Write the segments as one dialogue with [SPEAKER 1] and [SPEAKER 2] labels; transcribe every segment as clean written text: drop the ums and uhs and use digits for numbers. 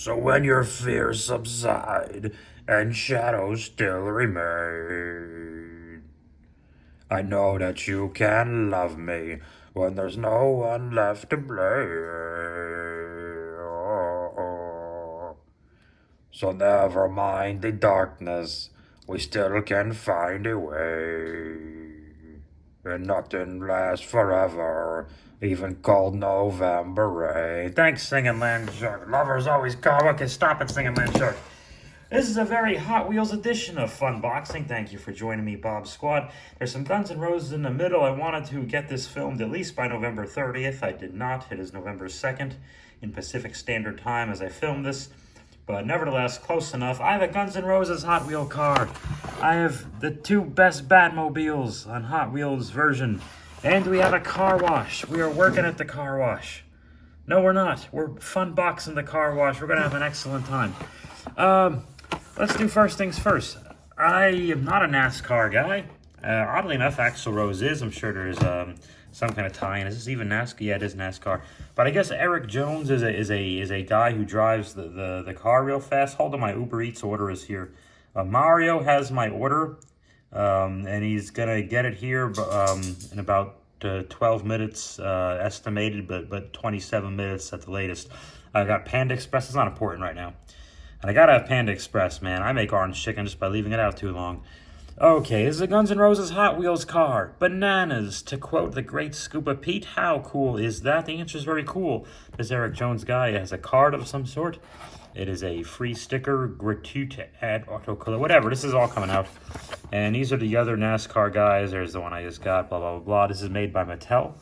[SPEAKER 1] So when your fears subside and shadows still remain, I know that you can love me when there's no one left to blame. Oh. So never mind the darkness, we still can find a way. And nothing lasts forever, even cold November rain. Thanks, Singing Landshark. Lovers always call. Okay, stop it, Singing Landshark. This is a very Hot Wheels edition of Funboxing. Thank you for joining me, Bob Squad. There's some Guns N' Roses in the middle. I wanted to get this filmed at least by November 30th. I did not. It is November 2nd in Pacific Standard Time as I filmed this. But nevertheless, close enough. I have a Guns N' Roses Hot Wheel car. I have the two best Batmobiles on Hot Wheels version. And we have a car wash. We are working at the car wash. No, we're not. We're funboxing the car wash. We're going to have an excellent time. Let's do first things first. I am not a NASCAR guy. Oddly enough, Axl Rose is. I'm sure there's some kind of tie-in. Is this even NASCAR? Yeah, it is NASCAR. But I guess Eric Jones is a guy who drives the car real fast. Hold on, my Uber Eats order is here. Mario has my order, and he's gonna get it here in about 12 minutes estimated, but 27 minutes at the latest. I got Panda Express. It's not important right now. And I gotta have Panda Express, man. I make orange chicken just by leaving it out too long. Okay, this is a Guns N' Roses Hot Wheels car. Bananas, to quote the great Scuba Pete. How cool is that? The answer is very cool. This Eric Jones guy has a card of some sort. It is a free sticker, gratuite ad autocolor, whatever. This is all coming out. And these are the other NASCAR guys. There's the one I just got, blah, blah, blah, blah. This is made by Mattel.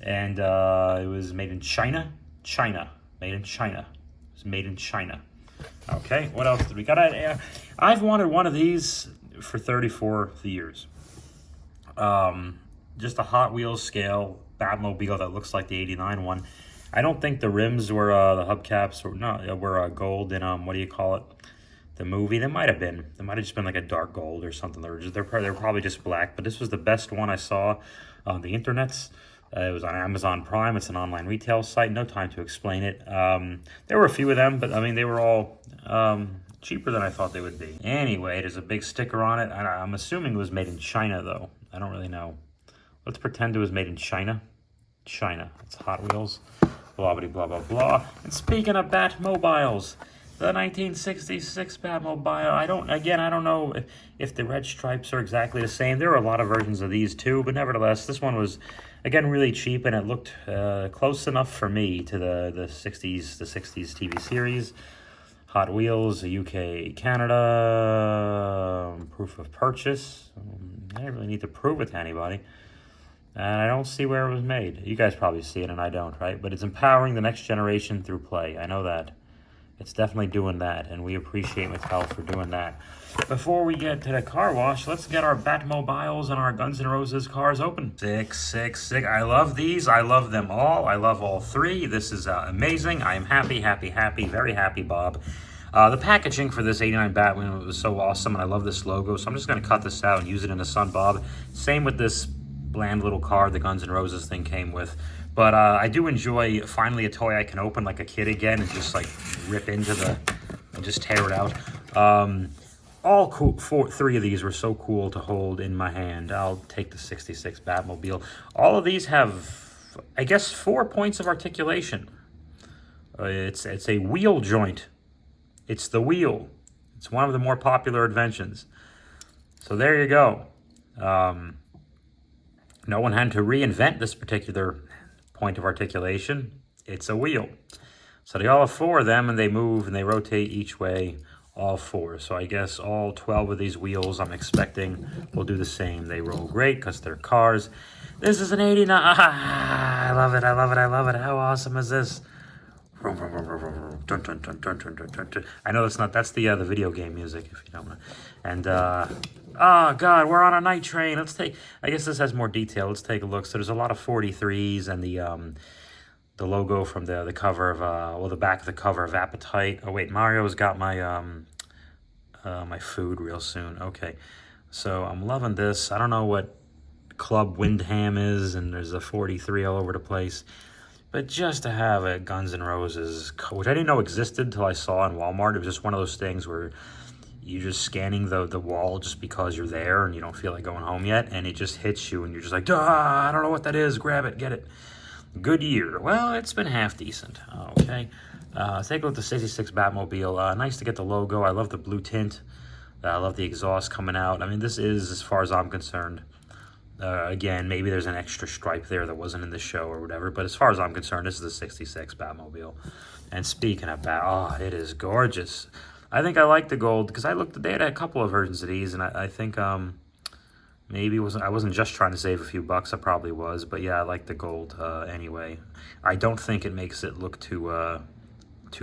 [SPEAKER 1] And it was made in China. Made in China. It was made in China. Okay, what else did we got? I've wanted one of these for 34 years. Just a Hot Wheels scale Batmobile that looks like the 89 one. I don't think the rims were the hubcaps were gold in what do you call it? The movie. They might have been. They might have just been like a dark gold or something. They're probably just black. But this was the best one I saw on the internets. It was on Amazon Prime. It's an online retail site. No time to explain it. There were a few of them, but I mean they were all cheaper than I thought they would be. Anyway, there's a big sticker on it. I'm assuming it was made in China, though. I don't really know. Let's pretend it was made in China. China. It's Hot Wheels. Blah, blah, blah, blah, blah. And speaking of Batmobiles, the 1966 Batmobile, I don't know if the red stripes are exactly the same. There are a lot of versions of these, too. But nevertheless, this one was, again, really cheap. And it looked close enough for me to the 60s TV series. Hot Wheels, UK, Canada, proof of purchase. I didn't really need to prove it to anybody. And I don't see where it was made. You guys probably see it and I don't, right? But it's empowering the next generation through play. I know that. It's definitely doing that, and we appreciate Mattel for doing that. Before we get to the car wash, let's get our Batmobiles and our Guns N' Roses cars open. Sick. I love these. I love them all. I love all three. This is amazing. I am happy, very happy, Bob. The packaging for this 89 Batwing was so awesome, and I love this logo, so I'm just going to cut this out and use it in the sun, Bob. Same with this bland little card the Guns N' Roses thing came with. But I do enjoy finally a toy I can open like a kid again and just like rip into and just tear it out. All cool. Three of these were so cool to hold in my hand. I'll take the 66 Batmobile. All of these have, I guess, 4 points of articulation. It's a wheel joint. It's the wheel. It's one of the more popular inventions. So there you go. No one had to reinvent this particular point of articulation. It's a wheel. So they all have 4 of them, and they move and they rotate each way, all 4. So I guess all 12 of these wheels I'm expecting will do the same. They roll great because they're cars. This is an 89. I love it. How awesome is this? I know that's the video game music, if you don't know. And oh god, we're on a night train. I guess this has more detail. Let's take a look. So there's a lot of 43s and the logo from the cover of the back of the cover of Appetite. Oh wait, Mario's got my my food real soon. Okay, so I'm loving this. I don't know what Club Windham is, and there's a 43 all over the place. But just to have a Guns N' Roses, which I didn't know existed until I saw in Walmart. It was just one of those things where you're just scanning the wall just because you're there and you don't feel like going home yet, and it just hits you and you're just like, I don't know what that is, grab it, get it. Good year. Well, it's been half decent. Okay. Take a look at the 66 Batmobile. Nice to get the logo. I love the blue tint. I love the exhaust coming out. I mean, this is, as far as I'm concerned, again, maybe there's an extra stripe there that wasn't in the show or whatever, but as far as I'm concerned, this is the 66 Batmobile. And speaking of it is gorgeous. I think I like the gold because they had a couple of versions of these, and I think maybe I wasn't just trying to save a few bucks. I probably was, but yeah, I like the gold anyway. I don't think it makes it look too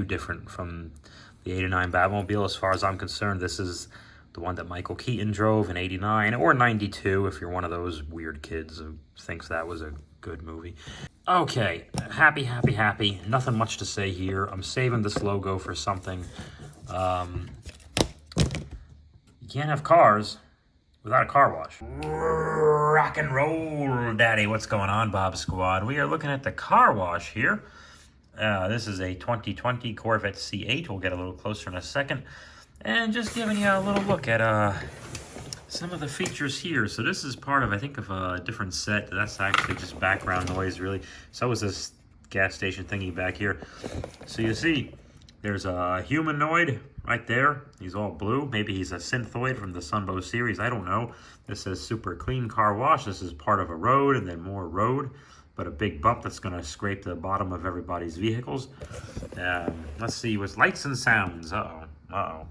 [SPEAKER 1] different from the '89 Batmobile. As far as I'm concerned, this is the one that Michael Keaton drove in '89 or '92 if you're one of those weird kids who thinks that was a good movie. Okay, happy. Nothing much to say here. I'm saving this logo for something. You can't have cars without a car wash. Rock and roll, daddy. What's going on, Bob Squad? We are looking at the car wash here. This is a 2020 Corvette C8. We'll get a little closer in a second. And just giving you a little look at some of the features here. So this is part of, I think, of a different set. That's actually just background noise, really. So is this gas station thingy back here. So you see, there's a humanoid right there. He's all blue. Maybe he's a synthoid from the Sunbow series. I don't know. This says super clean car wash. This is part of a road and then more road, but a big bump that's going to scrape the bottom of everybody's vehicles. Let's see what's lights and sounds. Uh-oh.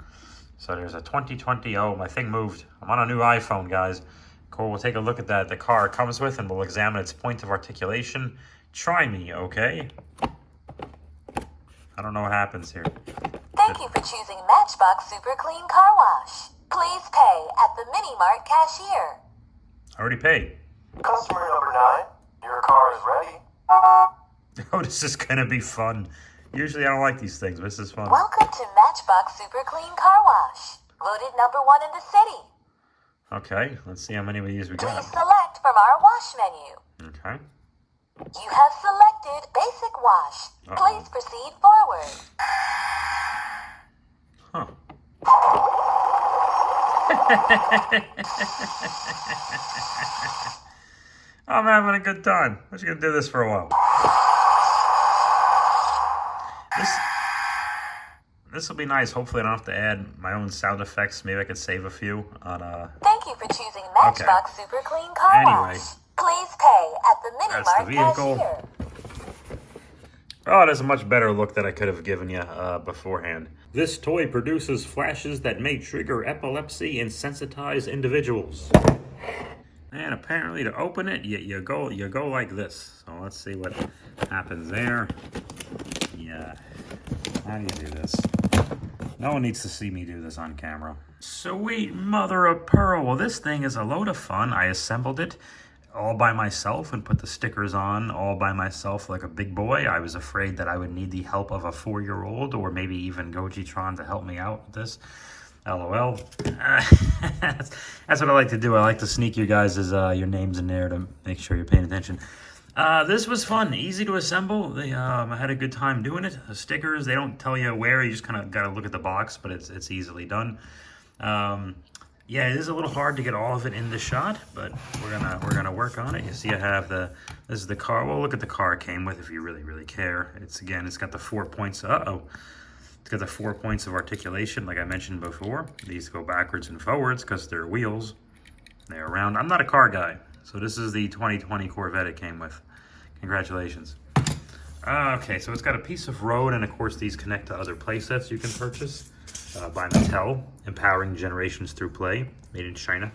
[SPEAKER 1] So there's a 2020. Oh, my thing moved. I'm on a new iPhone, guys. Cool. We'll take a look at that the car comes with, and we'll examine its point of articulation. Try me, okay? I don't know what happens here.
[SPEAKER 2] Thank you for choosing Matchbox Super Clean Car Wash. Please pay at the Mini Mart cashier.
[SPEAKER 1] I already paid.
[SPEAKER 3] Customer number 9, your car is ready.
[SPEAKER 1] Oh, this is going to be fun. Usually I don't like these things, but this is fun.
[SPEAKER 2] Welcome to Matchbox Super Clean Car Wash. Voted number 1 in the city.
[SPEAKER 1] Okay, let's see how many of these we got.
[SPEAKER 2] Please select from our wash menu.
[SPEAKER 1] Okay.
[SPEAKER 2] You have selected Basic Wash. Please proceed forward.
[SPEAKER 1] Huh. I'm having a good time. I'm just going to do this for a while. This will be nice. Hopefully I don't have to add my own sound effects. Maybe I could save a few on
[SPEAKER 2] Thank you for choosing Matchbox Super Clean Car Wash. Please pay at the Mini Mart cashier.
[SPEAKER 1] Oh, it has a much better look than I could have given you beforehand. This toy produces flashes that may trigger epilepsy and sensitize individuals. And apparently to open it, you go like this. So let's see what happens there. Yeah. How do you do this? No one needs to see me do this on camera. Sweet mother of pearl. Well, this thing is a load of fun. I assembled it all by myself and put the stickers on all by myself like a big boy. I was afraid that I would need the help of a 4-year-old or maybe even Gojitron to help me out with this. LOL. That's what I like to do. I like to sneak you guys' your names in there to make sure you're paying attention. This was fun, easy to assemble. I had a good time doing it. The stickers, they don't tell you where. You just kind of got to look at the box, but it's easily done. Yeah, it is a little hard to get all of it in the shot, but we're gonna work on it. You see, I have this is the car. Well, look at the car it came with if you really care. It's got the 4 points. It's got the 4 points of articulation, like I mentioned before. These go backwards and forwards because they're wheels. They're round. I'm not a car guy, so this is the 2020 Corvette it came with. Congratulations. Okay, so it's got a piece of road, and of course these connect to other playsets you can purchase by Mattel, empowering generations through play, made in China.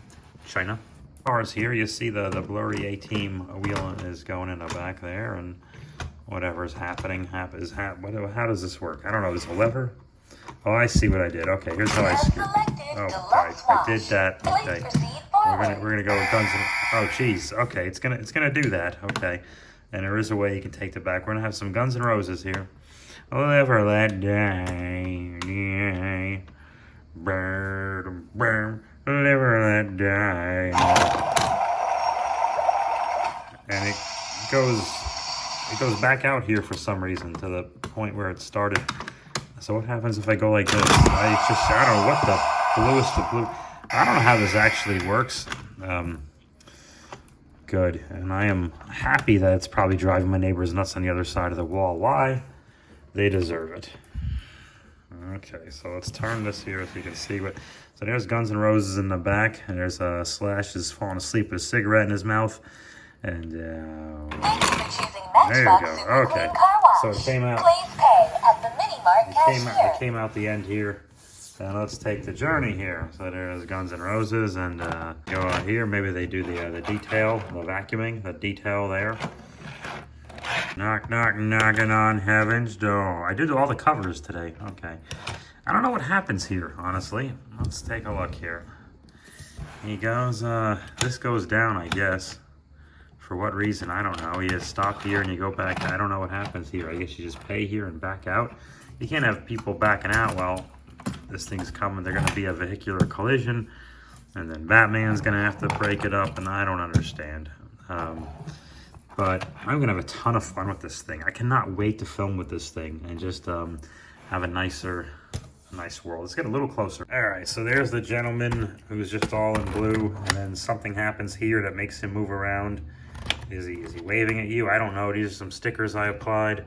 [SPEAKER 1] Cars here, you see the blurry A-Team wheel is going in the back there, and whatever's happening how does this work? I don't know. There's a lever. Oh, I see what I did. Okay, here's how I screwed. Oh, I did that. Okay, we're gonna go with guns. Oh, geez. Okay, it's gonna do that. Okay. And there is a way you can take the back. We're going to have some Guns N' Roses here. Live that day. Live that day. And it it goes back out here for some reason to the point where it started. So what happens if I go like this? I don't know what the bluest of blue. I don't know how this actually works. Good, and I am happy that it's probably driving my neighbors nuts on the other side of the wall. Why? They deserve it. Okay, so let's turn this here so you can see what. So there's Guns N' Roses in the back, and there's Slash is falling asleep with a cigarette in his mouth, and
[SPEAKER 2] Thank you for choosing
[SPEAKER 1] there you
[SPEAKER 2] Matchbox
[SPEAKER 1] go.
[SPEAKER 2] Super
[SPEAKER 1] Okay,
[SPEAKER 2] Clean Car Wash.
[SPEAKER 1] so it came out.
[SPEAKER 2] Please pay at the Mini Mart cashier.
[SPEAKER 1] It came out the end here. And let's take the journey here. So there's Guns N' Roses, and go out here. Maybe they do the detail, the vacuuming, the detail there. Knock, knock, knocking on heaven's door. I did all the covers today. Okay. I don't know what happens here, honestly. Let's take a look here. He goes, this goes down, I guess. For what reason, I don't know. You just stop here and you go back. I don't know what happens here. I guess you just pay here and back out. You can't have people backing out while this thing's coming. They're going to be a vehicular collision. And then Batman's going to have to break it up, and I don't understand. But I'm going to have a ton of fun with this thing. I cannot wait to film with this thing and just have a nice world. Let's get a little closer. All right, so there's the gentleman who's just all in blue, and then something happens here that makes him move around. Is he waving at you? I don't know. These are some stickers I applied.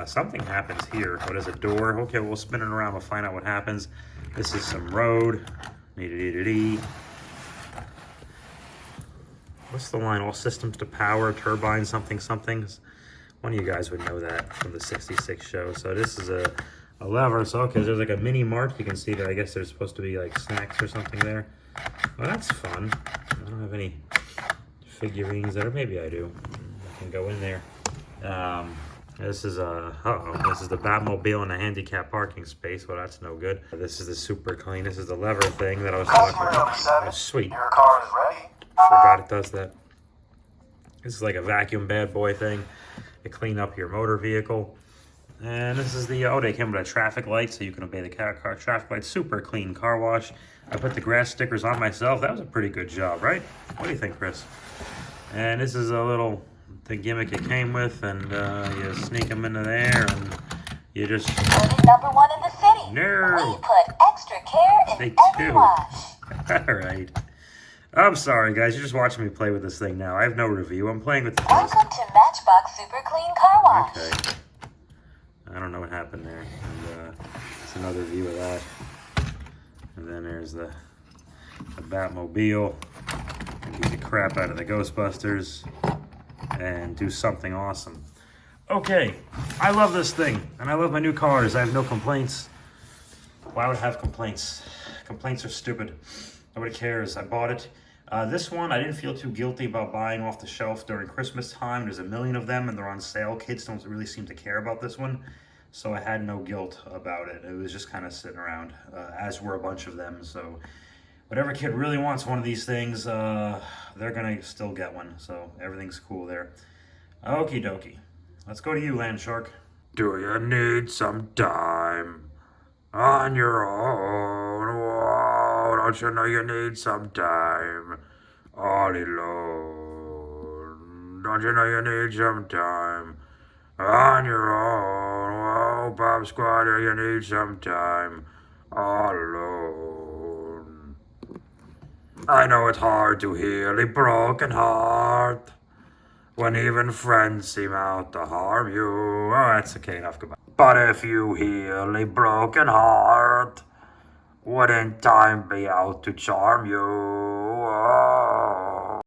[SPEAKER 1] Something happens here. What is a door? Okay, we'll spin it around. We'll find out what happens. This is some road. What's the line? All systems to power, turbine, something. One of you guys would know that from the 66 show. So this is a lever. So, okay, there's like a mini mart. You can see that I guess there's supposed to be like snacks or something there. Well, that's fun. I don't have any figurines there. Maybe I do. I can go in there. This is this is the Batmobile in a handicap parking space. Well, that's no good. This is the super clean. This is the lever thing that I was talking
[SPEAKER 3] Customer number
[SPEAKER 1] about.
[SPEAKER 3] 7,
[SPEAKER 1] Oh, sweet.
[SPEAKER 3] your car is ready.
[SPEAKER 1] Forgot it does that. This is like a vacuum bad boy thing to clean up your motor vehicle. And this is the, they came with a traffic light so you can obey the car traffic light. Super clean car wash. I put the grass stickers on myself. That was a pretty good job, right? What do you think, Chris? And this is a little, the gimmick it came with, and you sneak them into there, and you just...
[SPEAKER 2] Voted #1 in the city.
[SPEAKER 1] No.
[SPEAKER 2] We put extra care in
[SPEAKER 1] They
[SPEAKER 2] every
[SPEAKER 1] do.
[SPEAKER 2] wash.
[SPEAKER 1] All right. I'm sorry, guys. You're just watching me play with this thing now. I have no review. I'm playing with the thing.
[SPEAKER 2] Welcome to Matchbox Super Clean Car Wash.
[SPEAKER 1] Okay. I don't know what happened there. And it's another view of that. And then there's the Batmobile. And beat the crap out of the Ghostbusters. And do something awesome. Okay. I love this thing. And I love my new cars. I have no complaints. Why would I have complaints? Complaints are stupid. Nobody cares. I bought it. This one, I didn't feel too guilty about buying off the shelf during Christmas time. There's a million of them, and they're on sale. Kids don't really seem to care about this one, so I had no guilt about it. It was just kind of sitting around, as were a bunch of them. So whatever kid really wants one of these things, they're going to still get one. So everything's cool there. Okie dokie. Let's go to you, Landshark. Do you need some time on your own? Don't you know you need some time all alone? Don't you know you need some time on your own? Oh, Bob Squatter, you need some time all alone. I know it's hard to heal a broken heart when even friends seem out to harm you. Oh, that's okay, enough, goodbye. But if you heal a broken heart, wouldn't time be out to charm you? Oh,